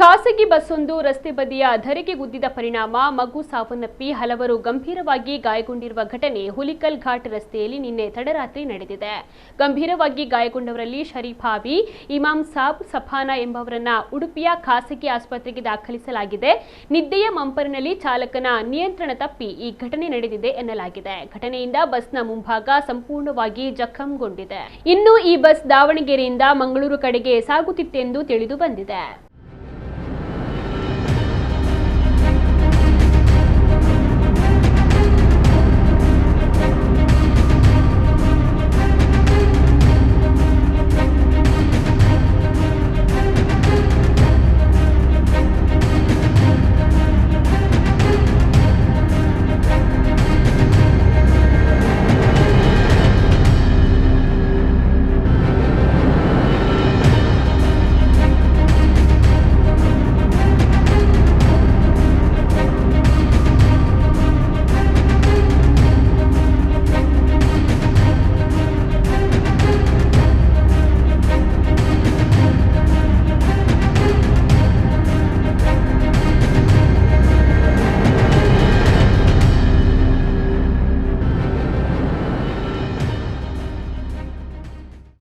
ಖಾಸಗಿ ಬಸ್ಸೊಂದು ರಸ್ತೆ ಬದಿಯ ಧರೆಗೆ ಗುದ್ದಿದ ಪರಿಣಾಮ ಮಗು ಸಾವನ್ನಪ್ಪಿ ಹಲವರು ಗಂಭೀರವಾಗಿ ಗಾಯಗೊಂಡಿರುವ ಘಟನೆ ಹುಲಿಕಲ್ ಘಾಟ್ ರಸ್ತೆಯಲ್ಲಿ ನಿನ್ನೆ ತಡರಾತ್ರಿ ನಡೆದಿದೆ. ಗಂಭೀರವಾಗಿ ಗಾಯಗೊಂಡವರಲ್ಲಿ ಶರೀಫ್ ಹಾವಿ, ಇಮಾಮ್ ಸಾಬ್ ಸಫಾನಾ ಎಂಬವರನ್ನ ಉಡುಪಿಯ ಖಾಸಗಿ ಆಸ್ಪತ್ರೆಗೆ ದಾಖಲಿಸಲಾಗಿದೆ. ನಿದ್ದೆಯ ಮಂಪರಿನಲ್ಲಿ ಚಾಲಕನ ನಿಯಂತ್ರಣ ತಪ್ಪಿ ಈ ಘಟನೆ ನಡೆದಿದೆ ಎನ್ನಲಾಗಿದೆ. ಘಟನೆಯಿಂದ ಬಸ್ನ ಮುಂಭಾಗ ಸಂಪೂರ್ಣವಾಗಿ ಜಖಂಗೊಂಡಿದೆ. ಇನ್ನು ಈ ಬಸ್ ದಾವಣಗೆರೆಯಿಂದ ಮಂಗಳೂರು ಕಡೆಗೆ ಸಾಗುತ್ತಿತ್ತೆಂದು ತಿಳಿದು ಬಂದಿದೆ.